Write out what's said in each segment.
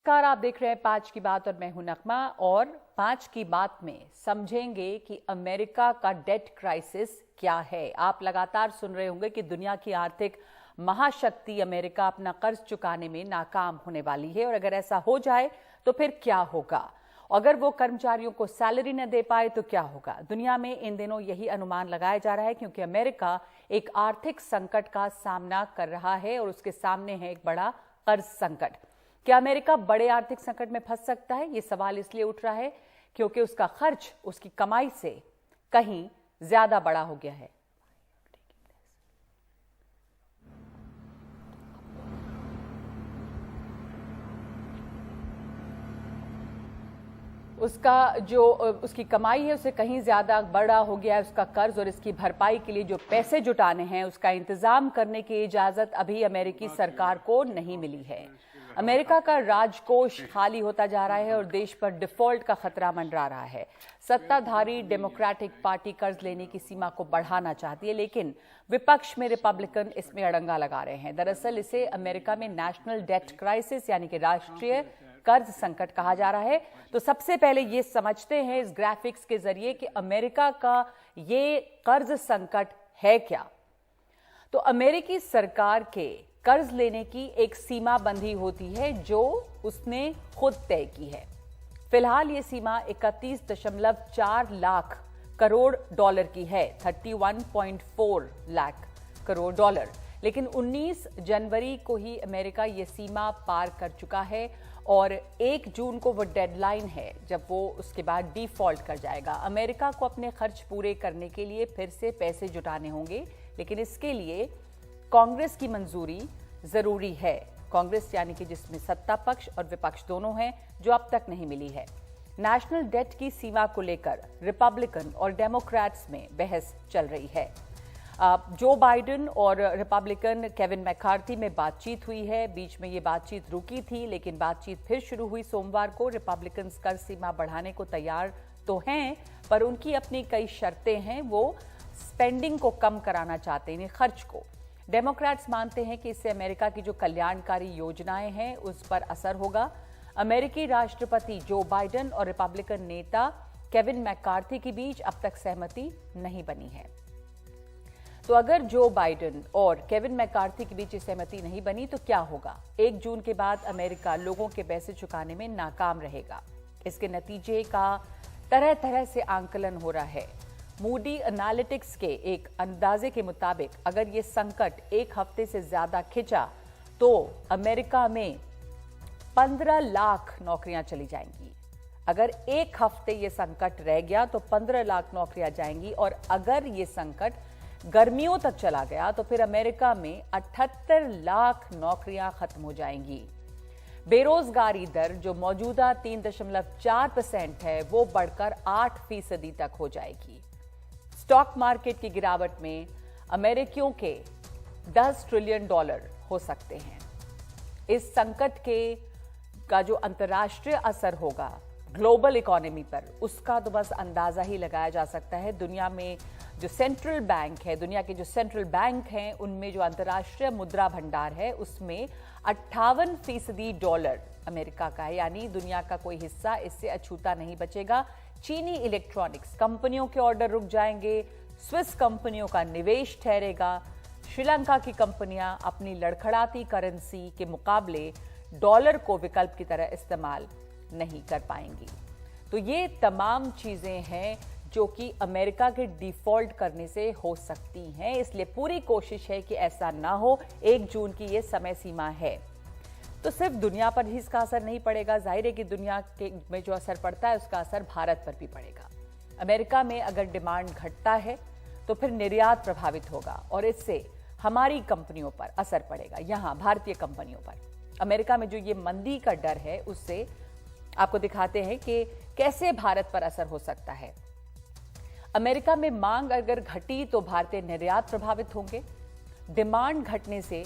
नमस्कार, आप देख रहे हैं 5 की बात और मैं हूं नगमा। और 5 की बात में समझेंगे कि अमेरिका का डेट क्राइसिस क्या है। आप लगातार सुन रहे होंगे कि दुनिया की आर्थिक महाशक्ति अमेरिका अपना कर्ज चुकाने में नाकाम होने वाली है और अगर ऐसा हो जाए तो फिर क्या होगा। अगर वो कर्मचारियों को सैलरी न दे पाए तो क्या होगा। दुनिया में इन दिनों यही अनुमान लगाया जा रहा है क्योंकि अमेरिका एक आर्थिक संकट का सामना कर रहा है और उसके सामने है एक बड़ा कर्ज संकट। क्या अमेरिका बड़े आर्थिक संकट में फंस सकता है? ये सवाल इसलिए उठ रहा है क्योंकि उसका खर्च उसकी कमाई से कहीं ज्यादा बड़ा हो गया है। उसकी कमाई है उससे कहीं ज्यादा बड़ा हो गया है उसका कर्ज, और इसकी भरपाई के लिए जो पैसे जुटाने हैं उसका इंतजाम करने की इजाजत अभी अमेरिकी सरकार को नहीं मिली है। अमेरिका का राजकोष खाली होता जा रहा है और देश पर डिफॉल्ट का खतरा मंडरा रहा है। सत्ताधारी डेमोक्रेटिक पार्टी कर्ज लेने की सीमा को बढ़ाना चाहती है, लेकिन विपक्ष में रिपब्लिकन इसमें अड़ंगा लगा रहे हैं। दरअसल इसे अमेरिका में नेशनल डेट क्राइसिस यानी कि राष्ट्रीय कर्ज संकट कहा जा रहा है। तो सबसे पहले ये समझते हैं इस ग्राफिक्स के जरिए कि अमेरिका का ये कर्ज संकट है क्या। तो अमेरिकी सरकार के कर्ज लेने की एक सीमा बंदी होती है जो उसने खुद तय की है। फिलहाल ये सीमा 31.4 लाख करोड़ डॉलर की है, 31.4 लाख करोड़ डॉलर। लेकिन 19 जनवरी को ही अमेरिका ये सीमा पार कर चुका है और 1 जून को वो डेडलाइन है जब वो उसके बाद डिफॉल्ट कर जाएगा। अमेरिका को अपने खर्च पूरे करने के लिए फिर से पैसे जुटाने होंगे, लेकिन इसके लिए कांग्रेस की मंजूरी जरूरी है। कांग्रेस यानी कि जिसमें सत्ता पक्ष और विपक्ष दोनों हैं, जो अब तक नहीं मिली है। नेशनल डेट की सीमा को लेकर रिपब्लिकन और डेमोक्रेट्स में बहस चल रही है। जो बाइडेन और रिपब्लिकन केविन मैकार्थी में बातचीत हुई है। बीच में ये बातचीत रुकी थी, लेकिन बातचीत फिर शुरू हुई सोमवार को। रिपब्लिकन कर सीमा बढ़ाने को तैयार तो हैं, पर उनकी अपनी कई शर्तें हैं। वो स्पेंडिंग को कम कराना चाहते हैं, खर्च को। डेमोक्रेट्स मानते हैं कि इससे अमेरिका की जो कल्याणकारी योजनाएं हैं उस पर असर होगा। अमेरिकी राष्ट्रपति जो बाइडेन और रिपब्लिकन नेता केविन मैकार्थी के बीच अब तक सहमति नहीं बनी है। तो अगर जो बाइडेन और केविन मैकार्थी के बीच सहमति नहीं बनी तो क्या होगा? 1 जून के बाद अमेरिका लोगों के पैसे चुकाने में नाकाम रहेगा। इसके नतीजे का तरह तरह से आंकलन हो रहा है। मूडी एनालिटिक्स के एक अंदाजे के मुताबिक अगर ये संकट 1 हफ्ते से ज्यादा खिंचा तो अमेरिका में 15 लाख नौकरियां चली जाएंगी। अगर 1 हफ्ते ये संकट रह गया तो 15 लाख नौकरियां जाएंगी, और अगर ये संकट गर्मियों तक चला गया तो फिर अमेरिका में 78 लाख नौकरियां खत्म हो जाएंगी। बेरोजगारी दर जो मौजूदा 3.4% है वो बढ़कर 8% तक हो जाएगी। स्टॉक मार्केट की गिरावट में अमेरिकियों के 10 ट्रिलियन डॉलर हो सकते हैं। इस संकट का जो अंतर्राष्ट्रीय असर होगा ग्लोबल इकोनॉमी पर, उसका तो बस अंदाजा ही लगाया जा सकता है। दुनिया में जो सेंट्रल बैंक है, दुनिया के जो सेंट्रल बैंक हैं, उनमें जो अंतर्राष्ट्रीय मुद्रा भंडार है उसमें 58% डॉलर अमेरिका का है, यानी दुनिया का कोई हिस्सा इससे अछूता नहीं बचेगा। चीनी इलेक्ट्रॉनिक्स कंपनियों के ऑर्डर रुक जाएंगे, स्विस कंपनियों का निवेश ठहरेगा, श्रीलंका की कंपनियां अपनी लड़खड़ाती करेंसी के मुकाबले डॉलर को विकल्प की तरह इस्तेमाल नहीं कर पाएंगी। तो ये तमाम चीजें हैं जो कि अमेरिका के डिफॉल्ट करने से हो सकती हैं, इसलिए पूरी कोशिश है कि ऐसा ना हो। 1 जून की ये समय सीमा है। तो सिर्फ दुनिया पर ही इसका असर नहीं पड़ेगा, जाहिर है कि दुनिया के में जो असर पड़ता है उसका असर भारत पर भी पड़ेगा। अमेरिका में अगर डिमांड घटता है तो फिर निर्यात प्रभावित होगा और इससे हमारी कंपनियों पर असर पड़ेगा, यहां भारतीय कंपनियों पर। अमेरिका में जो ये मंदी का डर है उससे आपको दिखाते हैं कि कैसे भारत पर असर हो सकता है। अमेरिका में मांग अगर घटी तो भारतीय निर्यात प्रभावित होंगे। डिमांड घटने से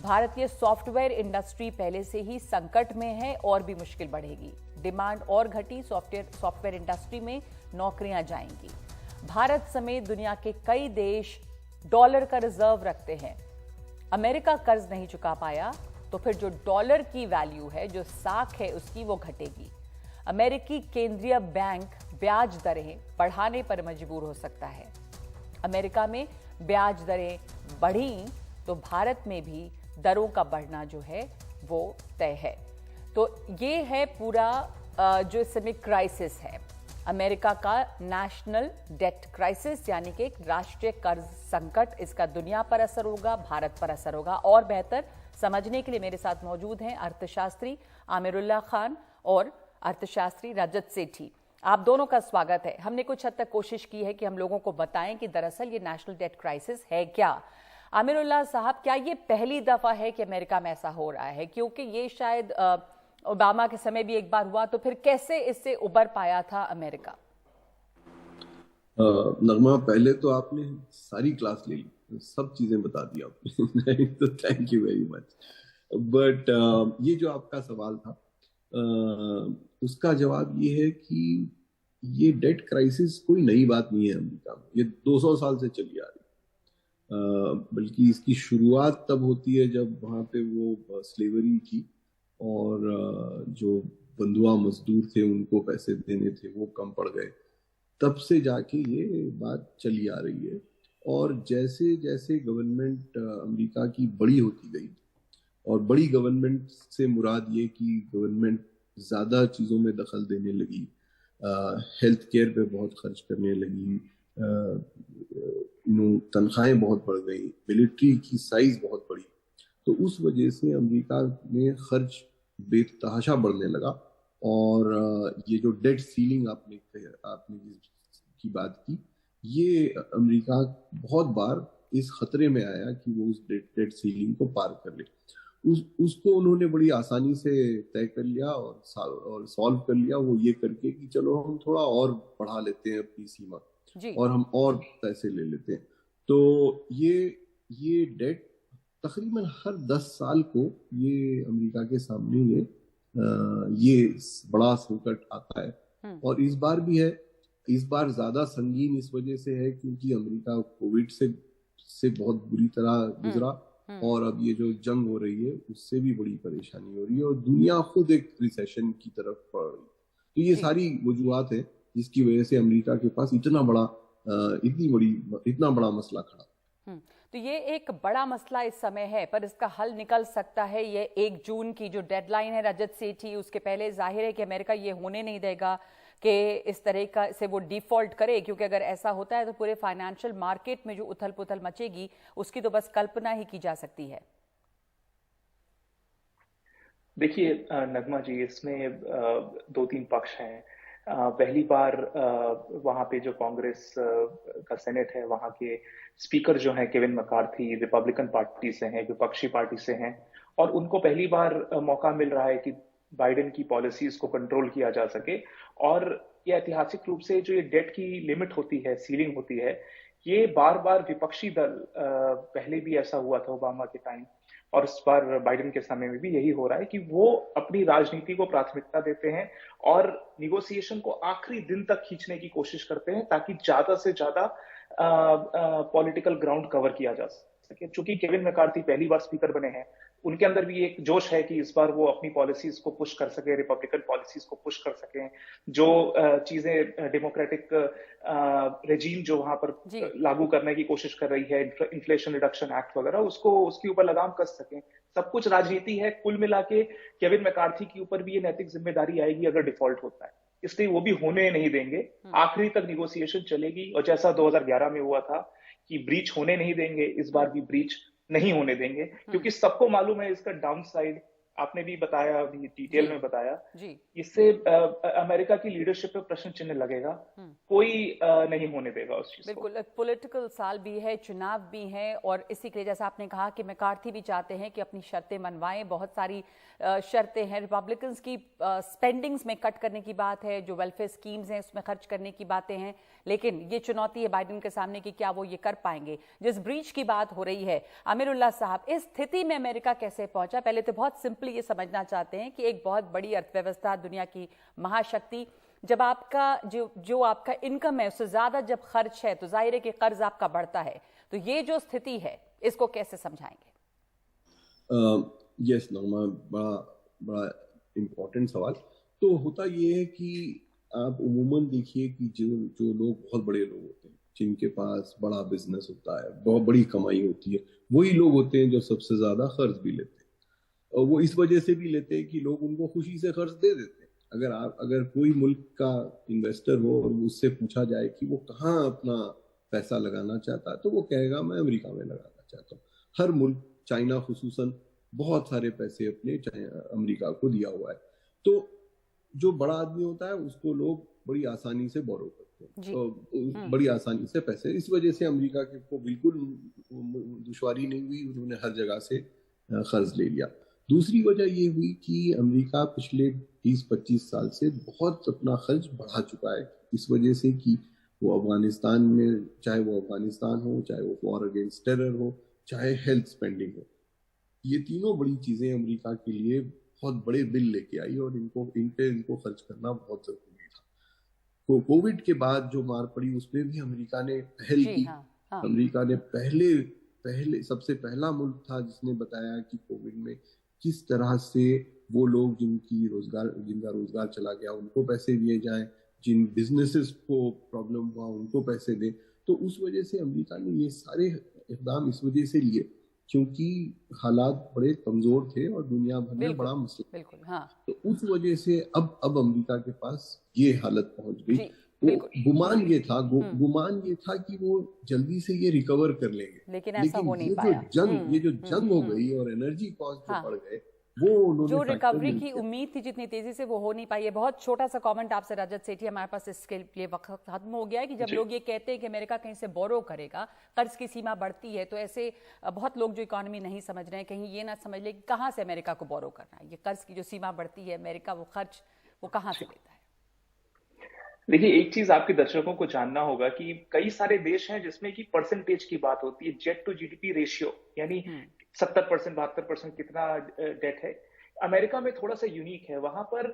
भारतीय सॉफ्टवेयर इंडस्ट्री पहले से ही संकट में है और भी मुश्किल बढ़ेगी। डिमांड और घटी, सॉफ्टवेयर इंडस्ट्री में नौकरियां जाएंगी। भारत समेत दुनिया के कई देश डॉलर का रिजर्व रखते हैं। अमेरिका कर्ज नहीं चुका पाया तो फिर जो डॉलर की वैल्यू है, जो साख है उसकी, वो घटेगी। अमेरिकी केंद्रीय बैंक ब्याज दरें बढ़ाने पर मजबूर हो सकता है। अमेरिका में ब्याज दरें बढ़ी तो भारत में भी दरों का बढ़ना जो है वो तय है। तो ये है पूरा जो इस समय क्राइसिस है अमेरिका का, नेशनल डेट क्राइसिस, यानी कि एक राष्ट्रीय कर्ज संकट। इसका दुनिया पर असर होगा, भारत पर असर होगा। और बेहतर समझने के लिए मेरे साथ मौजूद हैं अर्थशास्त्री आमिरुल्लाह खान और अर्थशास्त्री रजत सेठी। आप दोनों का स्वागत है। हमने कुछ हद तक कोशिश की है कि हम लोगों को बताएं कि दरअसल ये नेशनल डेट क्राइसिस है क्या। आमिरुल्लाह साहब, क्या ये पहली दफा है कि अमेरिका में ऐसा हो रहा है? क्योंकि ये शायद ओबामा के समय भी एक बार हुआ, तो फिर कैसे इससे उबर पाया था अमेरिका? नगमा, पहले तो आपने सारी क्लास ले ली, सब चीजें बता दी आपने तो thank you very much. But ये जो आपका सवाल था उसका जवाब ये है कि ये डेट क्राइसिस कोई नई बात नहीं है अमेरिका में, ये 200 साल से चली आ रही है। बल्कि इसकी शुरुआत तब होती है जब वहाँ पे वो स्लेवरी थी और जो बंधुआ मजदूर थे उनको पैसे देने थे वो कम पड़ गए, तब से जाके ये बात चली आ रही है। और जैसे जैसे गवर्नमेंट अमेरिका की बड़ी होती गई, और बड़ी गवर्नमेंट से मुराद ये कि गवर्नमेंट ज़्यादा चीज़ों में दखल देने लगी, हेल्थ केयर पे बहुत खर्च करने लगी, तनख्वाहें बहुत बढ़ गई, मिलिट्री की साइज बहुत बढ़ी, तो उस वजह से अमेरिका में खर्च बेतहाशा बढ़ने लगा। और ये जो डेट सीलिंग आपने की बात की, ये अमेरिका बहुत बार इस खतरे में आया कि वो उस डेट सीलिंग को पार कर ले। उसको उन्होंने बड़ी आसानी से तय कर लिया और सॉल्व कर लिया, वो ये करके कि चलो हम थोड़ा और बढ़ा लेते हैं अपनी सीमा और हम और पैसे ले लेते हैं। तो ये डेट तकरीबन हर 10 साल को ये अमेरिका के सामने ये बड़ा संकट आता है। और इस बार भी है। इस बार ज्यादा संगीन इस वजह से है क्योंकि अमेरिका कोविड से बहुत बुरी तरह गुजरा, और अब ये जो जंग हो रही है उससे भी बड़ी परेशानी हो रही है, और दुनिया खुद एक रिसेशन की तरफ बढ़ रही है। तो ये सारी वजूहत है जिसकी वजह से अमेरिका के पास इतना बड़ा मसला खड़ा। तो ये एक बड़ा मसला इस समय है, पर इसका हल निकल सकता है। ये 1 जून की जो डेडलाइन है रजत सेठी, उसके पहले जाहिर है कि अमेरिका ये होने नहीं देगा कि इस तरह का से वो डिफॉल्ट करे, क्योंकि अगर ऐसा होता है तो पूरे फाइनेंशियल मार्केट में जो उथल पुथल मचेगी उसकी तो बस कल्पना ही की जा सकती है। देखिए नगमा जी, इसमें 2-3 पक्ष हैं। पहली बार वहां पे जो कांग्रेस का सेनेट है, वहां के स्पीकर जो हैं केविन मैकार्थी, रिपब्लिकन पार्टी से हैं, विपक्षी पार्टी से हैं, और उनको पहली बार मौका मिल रहा है कि बाइडेन की पॉलिसीज को कंट्रोल किया जा सके। और ये ऐतिहासिक रूप से जो ये डेट की लिमिट होती है, सीलिंग होती है, ये बार बार विपक्षी दल, पहले भी ऐसा हुआ था ओबामा के टाइम, और इस बार बाइडेन के समय में भी यही हो रहा है कि वो अपनी राजनीति को प्राथमिकता देते हैं और निगोसिएशन को आखिरी दिन तक खींचने की कोशिश करते हैं ताकि ज्यादा से ज्यादा पॉलिटिकल ग्राउंड कवर किया जा सके। चूंकि केविन मैकार्थी पहली बार स्पीकर बने हैं, उनके अंदर भी एक जोश है कि इस बार वो अपनी पॉलिसीज को पुश कर सके, रिपब्लिकन पॉलिसीज को पुश कर सके। जो चीजें डेमोक्रेटिक रेजीम जो वहां पर लागू करने की कोशिश कर रही है, इन्फ्लेशन रिडक्शन एक्ट वगैरह, उसके ऊपर लगाम कस सके। सब कुछ राजनीति है। कुल मिला के केविन मैकार्थी के ऊपर भी ये नैतिक जिम्मेदारी आएगी अगर डिफॉल्ट होता है, इसलिए वो भी होने नहीं देंगे। आखिरी तक निगोसिएशन चलेगी, और जैसा 2011 में हुआ था कि ब्रीच होने नहीं देंगे, इस बार भी ब्रीच नहीं होने देंगे, क्योंकि सबको मालूम है इसका डाउन साइड। आपने भी बताया, अभी डिटेल में बताया, इससे अमेरिका की लीडरशिप पे प्रश्न चिन्ह लगेगा। कोई नहीं होने देगा उस चीज को। बिल्कुल, पॉलिटिकल साल भी है, चुनाव भी है, और इसी के लिए जैसा आपने कहा कि मैकार्थी भी चाहते हैं कि अपनी शर्तें मनवाएं। बहुत सारी शर्तें हैं। रिपब्लिकन्स की स्पेंडिंग्स में कट करने की बात है, जो वेलफेयर स्कीम्स हैं उसमें खर्च करने की बातें हैं, लेकिन ये चुनौती है बाइडेन के सामने कि क्या वो ये कर पाएंगे। जिस ब्रीच की बात हो रही है, आमिरुल्लाह साहब, इस स्थिति में अमेरिका कैसे पहुंचा? पहले तो बहुत सिंपली ये समझना चाहते हैं कि एक बहुत बड़ी अर्थव्यवस्था, दुनिया की महाशक्ति, जब आपका जो आपका इनकम है उससे ज्यादा जब खर्च है तो जाहिर है कि कर्ज आपका बढ़ता है। तो ये जो स्थिति है इसको कैसे समझाएंगे? यस नॉर्मा, बड़ा बड़ा इम्पोर्टेंट सवाल। तो होता ये है कि आप उमूमन देखिए कि जो लोग बहुत बड़े लोग होते हैं, जिनके पास बड़ा बिजनेस होता है, बहुत बड़ी कमाई होती है, वही लोग होते हैं जो सबसे ज्यादा कर्ज भी लेते हैं। और वो इस वजह से भी लेते हैं कि लोग उनको खुशी से कर्ज दे देते हैं। अगर कोई मुल्क का इन्वेस्टर हो और उससे पूछा जाए कि वो कहाँ अपना पैसा लगाना चाहता है, तो वो कहेगा मैं अमेरिका में लगाना चाहता हूँ। हर मुल्क, चाइना खुसूसन, बहुत सारे पैसे अपने अमेरिका को दिया हुआ है। तो जो बड़ा आदमी होता है उसको लोग बड़ी आसानी से बोरो करते हैं, तो बड़ी आसानी से पैसे, इस वजह से अमेरिका को बिल्कुल दुश्वारी नहीं हुई, उन्होंने हर जगह से कर्ज ले लिया। दूसरी वजह ये हुई कि अमेरिका पिछले 20-25 साल से बहुत अपना खर्च बढ़ा चुका है, इस वजह से कि वो अफगानिस्तान में, चाहे वो अफगानिस्तान हो, चाहे वो वॉर अगेंस्ट टेरर हो, चाहे हेल्थ स्पेंडिंग हो, ये तीनों बड़ी चीजें अमेरिका के लिए बहुत बड़े बिल लेके आई और इनको खर्च करना बहुत जरूरी था। तो कोविड के बाद जो मार पड़ी उसमें भी अमेरिका ने पहल की। हाँ। अमेरिका ने पहले सबसे पहला मुल्क था जिसने बताया कि कोविड में किस तरह से वो लोग जिनका रोजगार चला गया उनको पैसे दिए जाएं, जिन बिजनेसेस को प्रॉब्लम हुआ उनको पैसे दें। तो उस वजह से अमेरिका ने ये सारे इक़दाम इस वजह से लिए क्योंकि हालात बड़े कमजोर थे और दुनिया भर में बड़ा मसला। हाँ। तो उस वजह से अब अमेरिका के पास ये हालत पहुंच गई। गुमान ये था कि वो जल्दी से ये रिकवर कर लेंगे, लेकिन ऐसा हो नहीं पाया। ये जो जंग हो गई और एनर्जी कॉस्ट जो बढ़ गए, वो जो रिकवरी की उम्मीद थी जितनी तेजी से, वो हो नहीं पाई है। बहुत छोटा सा कमेंट आपसे रजत सेठी, हमारे पास इसके लिए वक्त खत्म हो गया है कि जब लोग ये कहते हैं कि अमेरिका कहीं से बोरो करेगा, कर्ज की सीमा बढ़ती है, तो ऐसे बहुत लोग जो इकोनॉमी नहीं समझ रहे हैं कहीं ये ना समझ ले कि कहाँ से अमेरिका को बोरो करना है। ये कर्ज की जो सीमा बढ़ती है, अमेरिका वो खर्च वो कहाँ से लेता है? देखिए, एक चीज आपके दर्शकों को जानना होगा कि कई सारे देश हैं जिसमें कि परसेंटेज की बात होती है, जेट टू जीडीपी रेशियो, यानी 70%, 72% कितना डेट है। अमेरिका में थोड़ा सा यूनिक है, वहां पर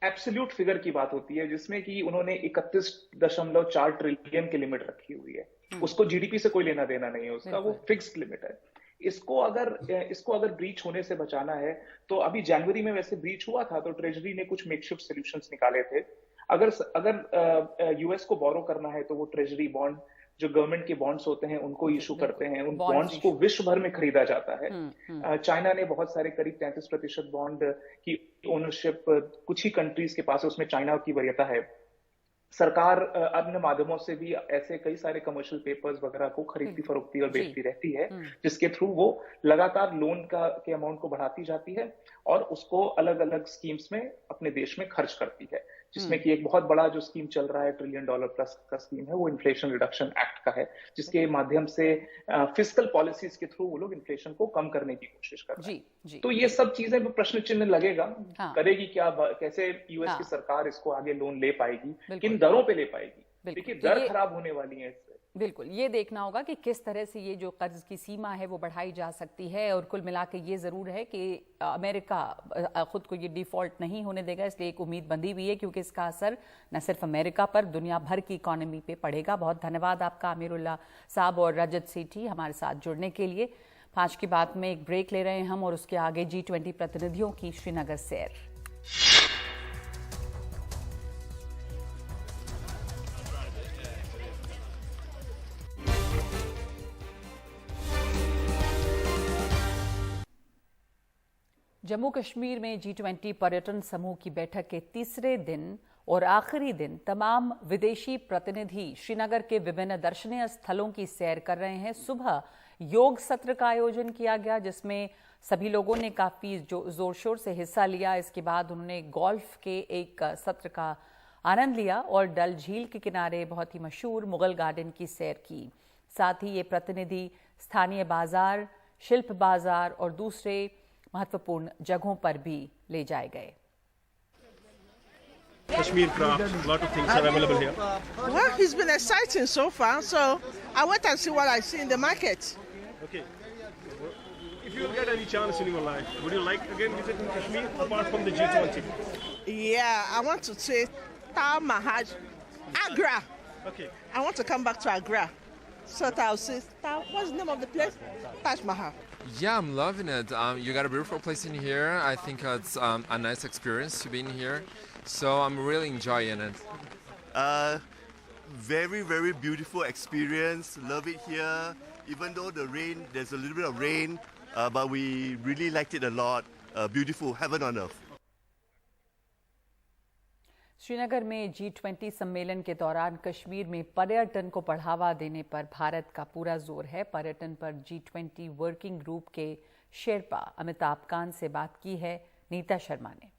एब्सोल्यूट फिगर की बात होती है जिसमें कि उन्होंने 31.4 ट्रिलियन की लिमिट रखी हुई है। उसको जीडीपी से कोई लेना देना नहीं है उसका, वो फिक्स्ड लिमिट है। इसको अगर ब्रीच होने से बचाना है तो अभी जनवरी में वैसे ब्रीच हुआ था, तो ट्रेजरी ने कुछ मेकशिफ्ट सॉल्यूशंस निकाले थे। अगर यूएस को बोरो करना है तो वो ट्रेजरी बॉन्ड, जो गवर्नमेंट के बॉन्ड्स होते हैं, उनको इशू करते हैं। उन बॉन्ड्स को विश्व भर में खरीदा जाता है। चाइना ने बहुत सारे करीब 33% बॉन्ड की ओनरशिप कुछ ही कंट्रीज के पास है, उसमें चाइना की वरीयता है। सरकार अन्य माध्यमों से भी ऐसे कई सारे कमर्शियल पेपर्स वगैरह को खरीदती फरोख्ती और बेचती रहती है, जिसके थ्रू वो लगातार लोन के अमाउंट को बढ़ाती जाती है और उसको अलग अलग स्कीम्स में अपने देश में खर्च करती है, जिसमें कि एक बहुत बड़ा जो स्कीम चल रहा है, $1 ट्रिलियन प्लस का स्कीम है, वो इन्फ्लेशन रिडक्शन एक्ट का है, जिसके माध्यम से फिस्कल पॉलिसीज के थ्रू वो लोग इन्फ्लेशन को कम करने की कोशिश कर रहे हैं। तो ये सब चीजें प्रश्न चिन्ह लगेगा, करेगी क्या, कैसे यूएस की सरकार इसको आगे लोन ले पाएगी, किन दरों पे ले पाएगी। देखिए, दर खराब होने वाली है इससे। बिल्कुल, ये देखना होगा कि किस तरह से ये जो कर्ज की सीमा है वो बढ़ाई जा सकती है। और कुल मिला के ये ज़रूर है कि अमेरिका खुद को ये डिफ़ॉल्ट नहीं होने देगा, इसलिए एक उम्मीद बंधी हुई है, क्योंकि इसका असर न सिर्फ अमेरिका पर, दुनिया भर की इकॉनमी पे पड़ेगा। बहुत धन्यवाद आपका अमीरुल्लाह साहब और रजत सेठी हमारे साथ जुड़ने के लिए। 5 की बात में एक ब्रेक ले रहे हैं हम, और उसके आगे G20 प्रतिनिधियों की श्रीनगर सैर। जम्मू कश्मीर में G20 पर्यटन समूह की बैठक के तीसरे दिन और आखिरी दिन तमाम विदेशी प्रतिनिधि श्रीनगर के विभिन्न दर्शनीय स्थलों की सैर कर रहे हैं। सुबह योग सत्र का आयोजन किया गया, जिसमें सभी लोगों ने काफ़ी जोर शोर से हिस्सा लिया। इसके बाद उन्होंने गोल्फ के एक सत्र का आनंद लिया और डल झील के किनारे बहुत ही मशहूर मुगल गार्डन की सैर की। साथ ही ये प्रतिनिधि स्थानीय बाजार, शिल्प बाजार और दूसरे महत्वपूर्ण जगहों पर भी ले जाए गए। Kashmir craft, a lot of things are available here. Well, it's been exciting so far, so I wait and see what I see in the market. Okay. If you get any chance in your life, would you like again visiting Kashmir apart from the G20? Yeah, I want to see Taj Mahal, Agra. Okay. I want to come back to Agra, so that I'll see. What's the name of the place? Taj Mahal. Yeah, I'm loving it. You got a beautiful place in here. I think it's a nice experience to be in here. So I'm really enjoying it. Very, very beautiful experience. Love it here. Even though there's a little bit of rain, but we really liked it a lot. Beautiful, heaven on earth. Srinagar में G20 सम्मेलन के दौरान कश्मीर में पर्यटन को बढ़ावा देने पर भारत का पूरा जोर है। पर्यटन पर G20 वर्किंग ग्रुप के शेरपा अमिताभ कांत से बात की है नीता शर्मा ने।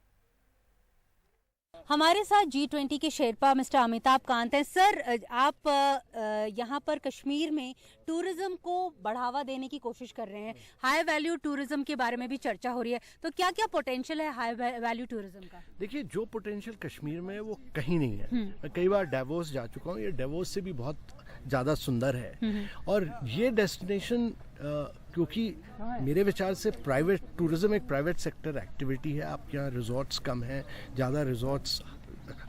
हमारे साथ G20 के शेरपा मिस्टर अमिताभ कांत हैं। सर, आप यहाँ पर कश्मीर में टूरिज्म को बढ़ावा देने की कोशिश कर रहे हैं। हाई वैल्यू टूरिज्म के बारे में भी चर्चा हो रही है, तो क्या क्या पोटेंशियल है हाई वैल्यू टूरिज्म का? देखिए, जो पोटेंशियल कश्मीर में है वो कहीं नहीं है। मैं कई बार डेवोस जा चुका हूँ, ये डेवोस से भी बहुत ज़्यादा सुंदर है। और ये डेस्टिनेशन क्योंकि मेरे विचार से प्राइवेट टूरिज्म एक प्राइवेट सेक्टर एक्टिविटी है। आपके यहाँ रिजॉर्ट्स कम हैं, ज़्यादा रिजॉर्ट्स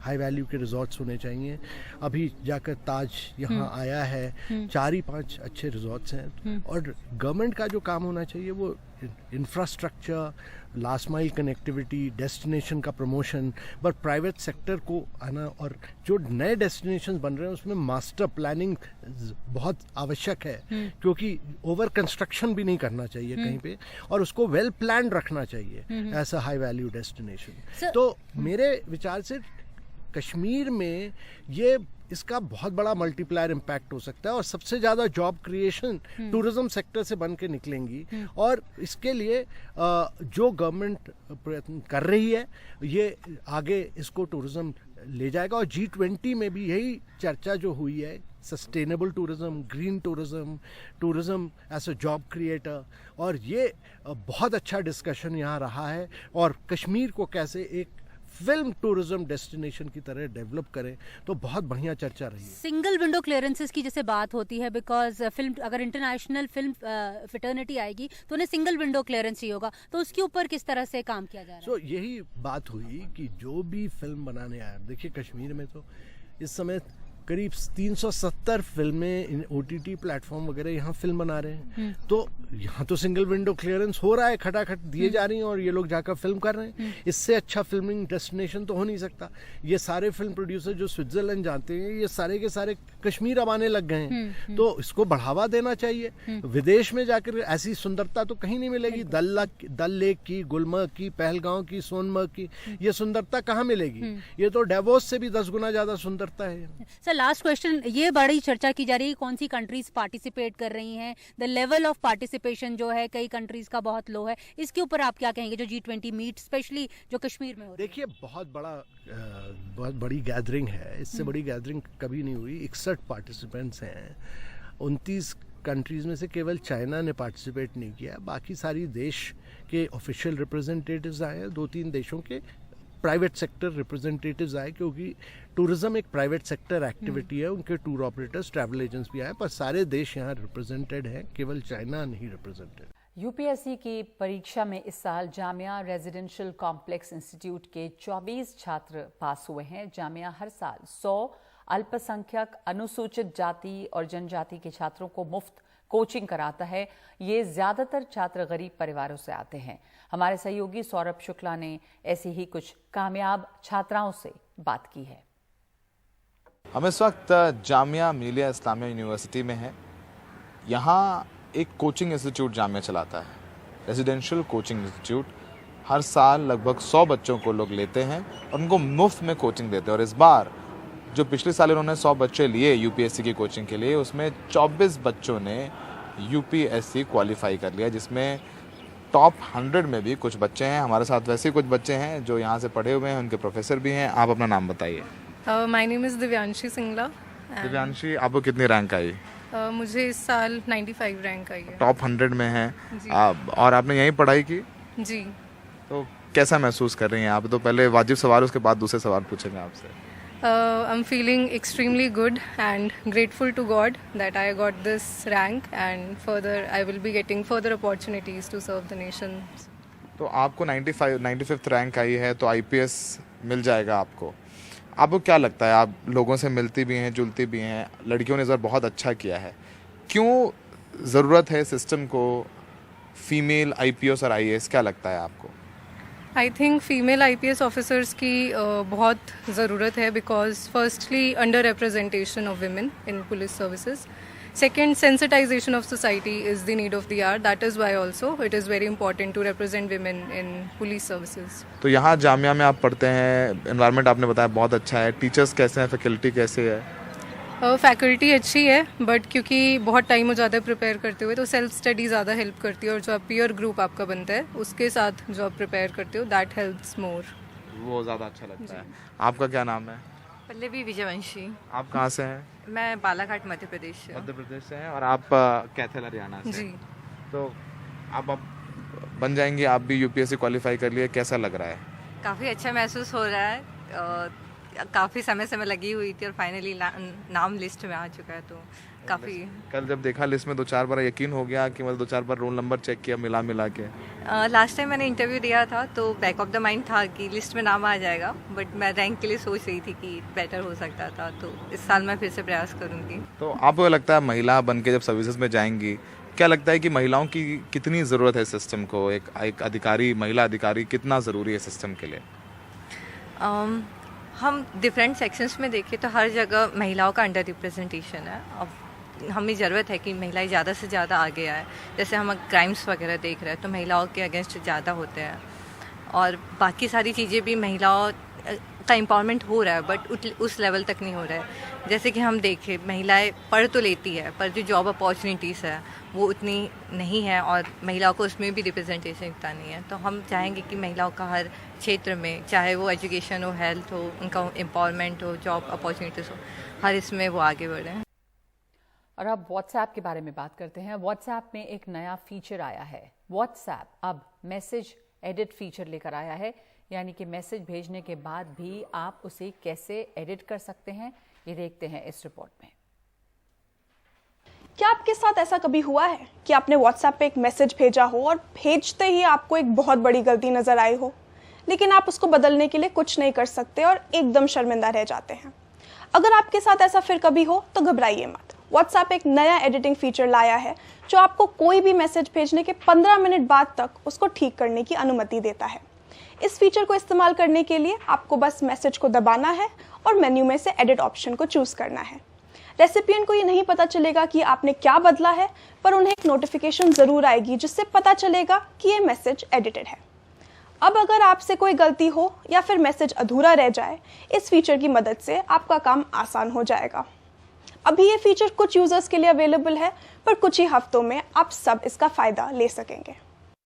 हाई वैल्यू के रिजॉर्ट्स होने चाहिए। अभी जाकर ताज यहाँ आया है, 4 ही 5 अच्छे रिजॉर्ट्स हैं। और गवर्नमेंट का जो काम होना चाहिए वो infrastructure, last mile connectivity, destination का प्रमोशन, बट प्राइवेट सेक्टर को आना। और जो नए डेस्टिनेशन बन रहे हैं उसमें मास्टर प्लानिंग बहुत आवश्यक है, क्योंकि ओवर कंस्ट्रक्शन भी नहीं करना चाहिए कहीं पे, और उसको वेल प्लान रखना चाहिए ऐसा हाई वैल्यू डेस्टिनेशन। तो मेरे विचार से कश्मीर में ये इसका बहुत बड़ा मल्टीप्लायर इम्पैक्ट हो सकता है, और सबसे ज़्यादा जॉब क्रिएशन टूरिज्म सेक्टर से बन के निकलेंगी। और इसके लिए जो गवर्नमेंट प्रयत्न कर रही है ये आगे इसको टूरिज्म ले जाएगा। और G20 में भी यही चर्चा जो हुई है, sustainable tourism, green tourism, tourism as a job creator, और ये बहुत अच्छा डिस्कशन यहाँ रहा है। और कश्मीर को कैसे एक फिल्म टूरिज्म डेस्टिनेशन की तरह डेवलप करें, तो बहुत बढ़िया चर्चा रही है। सिंगल विंडो क्लियरेंसेस की जैसे बात होती है, बिकॉज फिल्म अगर इंटरनेशनल फिल्म फिटर्निटी आएगी तो उन्हें सिंगल विंडो क्लियरेंस चाहिए होगा, तो उसके ऊपर किस तरह से काम किया जा रहा है? तो यही बात हुई कि जो भी फिल्म बनाने आया, देखिए कश्मीर में तो इस समय करीब 370 फिल्में OTT प्लेटफॉर्म वगैरह यहाँ फिल्म बना रहे हैं। तो यहाँ तो सिंगल विंडो क्लियरेंस हो रहा है, खटाखट दिए जा रही हैं और ये लोग जाकर फिल्म कर रहे हैं। इससे अच्छा फिल्मिंग डेस्टिनेशन तो हो नहीं सकता। ये सारे फिल्म प्रोड्यूसर जो स्विट्जरलैंड जाते हैं, ये सारे के सारे कश्मीर अब आने लग गए हैं। तो इसको बढ़ावा देना चाहिए। विदेश में जाकर ऐसी सुंदरता तो कहीं नहीं मिलेगी। दल लेक की, गुलमर्ग की, पहलगांव की, सोनमर्ग की, ये सुंदरता कहाँ मिलेगी? ये तो डेवोस से भी 10 गुना ज्यादा सुंदरता है। लास्ट क्वेश्चन, ये बड़ी चर्चा की जा रही है कौन सी कंट्रीज पार्टिसिपेट कर रही हैं, द लेवल ऑफ पार्टिसिपेशन जो है कई कंट्रीज का बहुत लो है, इसके ऊपर आप क्या कहेंगे जो G20 मीट स्पेशली जो कश्मीर में हो रही है? देखिए, बहुत बड़ी गैदरिंग है, इससे बड़ी गैदरिंग कभी नहीं हुई। 61 पार्टिसिपेंट्स हैं, 29 कंट्रीज में से केवल चाइना ने पार्टिसिपेट नहीं किया। बाकी सारी देश के ऑफिशियल रिप्रेजेंटेटिव्स आए, 2-3 देशों के प्राइवेट सेक्टर रिप्रेजेंटेटिव्स आए, क्योंकि टूरिज्म एक प्राइवेट सेक्टर एक्टिविटी है। उनके टूर ऑपरेटर्स, ट्रैवल एजेंट्स भी आए, पर सारे देश यहाँ रिप्रेजेंटेड हैं, केवल चाइना नहीं रिप्रेजेंटेड। यूपीएससी की परीक्षा में इस साल जामिया रेजिडेंशियल कॉम्प्लेक्स इंस्टीट्यूट के 24 छात्र पास हुए हैं। जामिया हर साल 100 अल्पसंख्यक, अनुसूचित जाति और जनजाति के छात्रों को मुफ्त कोचिंग कराता है। ये ज्यादातर छात्र गरीब परिवारों से आते हैं। हमारे सहयोगी सौरभ शुक्ला ने ऐसी ही कुछ कामयाब छात्राओं से बात की है। हम इस वक्त जामिया मिलिया इस्लामिया यूनिवर्सिटी में हैं। यहाँ एक कोचिंग इंस्टीट्यूट जामिया चलाता है, रेजिडेंशियल कोचिंग इंस्टीट्यूट। हर साल लगभग 100 बच्चों को लोग लेते हैं और उनको मुफ्त में कोचिंग देते हैं। और इस बार जो पिछले साल उन्होंने 100 बच्चे लिए यूपीएससी की कोचिंग के लिए, उसमें 24 बच्चों ने यूपीएससी क्वालिफाई कर लिया, जिसमें टॉप 100 में भी कुछ बच्चे हैं। हमारे साथ वैसे कुछ बच्चे हैं जो यहाँ से पढ़े हुए हैं, उनके प्रोफेसर भी हैं। आप अपना नाम बताइए। My name is Divyanshi Singla. Divyanshi, आपको कितनी रैंक आई? मुझे इस साल 95 रैंक आई है। टॉप 100 में है और आपने यहीं पढ़ाई की? जी। तो कैसा महसूस कर रही हैं आप? तो पहले वाजिब सवाल, उसके बाद दूसरे सवाल पूछेंगे आपसे। I'm feeling extremely good and grateful to God that I got this rank, and further I will be getting further opportunities to serve the nation. तो आपको 95th रैंक आई है, तो आईपीएस मिल जाएगा आपको। आपको क्या लगता है, आप लोगों से मिलती भी हैं, जुलती भी हैं, लड़कियों ने इस बार बहुत अच्छा किया है, क्यों ज़रूरत है सिस्टम को फीमेल IPS और IAS, क्या लगता है आपको? I think female IPS officers की बहुत ज़रूरत है because firstly under representation of women in police services. Second, sensitization of society is the need of the hour. That is why also it is very important to represent women in police services. तो यहाँ जामिया में आप पढ़ते हैं, environment आपने बताया बहुत अच्छा है, टीचर्स कैसे हैं, फैकल्टी कैसे है? फैकल्टी अच्छी है बट क्योंकि बहुत टाइम हो जाता है प्रिपेयर करते हुए तो सेल्फ स्टडी ज़्यादा हेल्प करती है और जो पीयर ग्रुप आपका बनता है उसके साथ जो आप प्रिपेयर करते हो दैट हेल्प्स मोर. वो ज़्यादा अच्छा लगता है. आपका क्या नाम है? पल्लवी विजयवंशी. आप कहाँ से हैं? मैं बालाघाट मध्य प्रदेश से. मध्य प्रदेश से हैं और आप कैथल हरियाणा से. जी. तो आप बन जाएंगे, आप भी UPSC क्वालिफाई कर लिए, कैसा लग रहा है? काफ़ी अच्छा महसूस हो रहा है. काफ़ी समय से मैं लगी हुई थी और फाइनली नाम लिस्ट में आ चुका है तो काफ़ी. कल जब देखा लिस्ट में 2-4 बार यकीन हो गया कि मतलब 2-4 बार रोल नंबर चेक किया मिला के? लास्ट टाइम मैंने इंटरव्यू दिया था तो बैक ऑफ द माइंड था कि लिस्ट में नाम आ जाएगा बट मैं रैंक के लिए सोच रही थी कि बेटर हो सकता था तो इस साल मैं फिर से प्रयास करूँगी. तो आपको लगता है महिला बन के जब सर्विसेज में जाएंगी, क्या लगता है कि महिलाओं की कितनी ज़रूरत है सिस्टम को? एक अधिकारी, महिला अधिकारी कितना ज़रूरी है सिस्टम के लिए? हम डिफरेंट सेक्शंस में देखें तो हर जगह महिलाओं का अंडर रिप्रेजेंटेशन है. अब हमें ज़रूरत है कि महिलाएं ज़्यादा से ज़्यादा आगे आए. जैसे हम क्राइम्स वगैरह देख रहे हैं तो महिलाओं के अगेंस्ट ज़्यादा होते हैं और बाकी सारी चीज़ें भी महिलाओं का एम्पावरमेंट हो रहा है बट उस लेवल तक नहीं हो रहा है. जैसे कि हम देखें महिलाएं पढ़ तो लेती है पर जो जॉब अपॉर्चुनिटीज़ है वो उतनी नहीं है और महिलाओं को उसमें भी रिप्रेजेंटेशन इतना नहीं है. तो हम चाहेंगे कि महिलाओं का हर क्षेत्र में, चाहे वो एजुकेशन हो, हेल्थ हो, उनका एम्पावरमेंट हो, जॉब अपॉर्चुनिटीज़ हो, हर इसमें वो आगे बढ़ें. और अब व्हाट्सएप के बारे में बात करते हैं. व्हाट्सएप में एक नया फीचर आया है. व्हाट्सएप अब मैसेज एडिट फीचर लेकर आया है, यानी कि मैसेज भेजने के बाद भी आप उसे कैसे एडिट कर सकते हैं, ये देखते हैं इस रिपोर्ट में. क्या आपके साथ ऐसा कभी हुआ है कि आपने व्हाट्सएप पे एक मैसेज भेजा हो और भेजते ही आपको एक बहुत बड़ी गलती नजर आई हो, लेकिन आप उसको बदलने के लिए कुछ नहीं कर सकते और एकदम शर्मिंदा रह जाते हैं? अगर आपके साथ ऐसा फिर कभी हो तो घबराइए मत. व्हाट्सएप एक नया एडिटिंग फीचर लाया है जो आपको कोई भी मैसेज भेजने के 15 मिनट बाद तक उसको ठीक करने की अनुमति देता है. इस फीचर को इस्तेमाल करने के लिए आपको बस मैसेज को दबाना है और मेन्यू में से एडिट ऑप्शन को चूज करना है. रेसिपिएंट को ये नहीं पता चलेगा कि आपने क्या बदला है, पर उन्हें एक नोटिफिकेशन जरूर आएगी जिससे पता चलेगा कि ये मैसेज एडिटेड है. अब अगर आपसे कोई गलती हो या फिर मैसेज अधूरा रह जाए, इस फीचर की मदद से आपका काम आसान हो जाएगा. अभी ये फीचर कुछ यूजर्स के लिए अवेलेबल है, पर कुछ ही हफ्तों में आप सब इसका फायदा ले सकेंगे.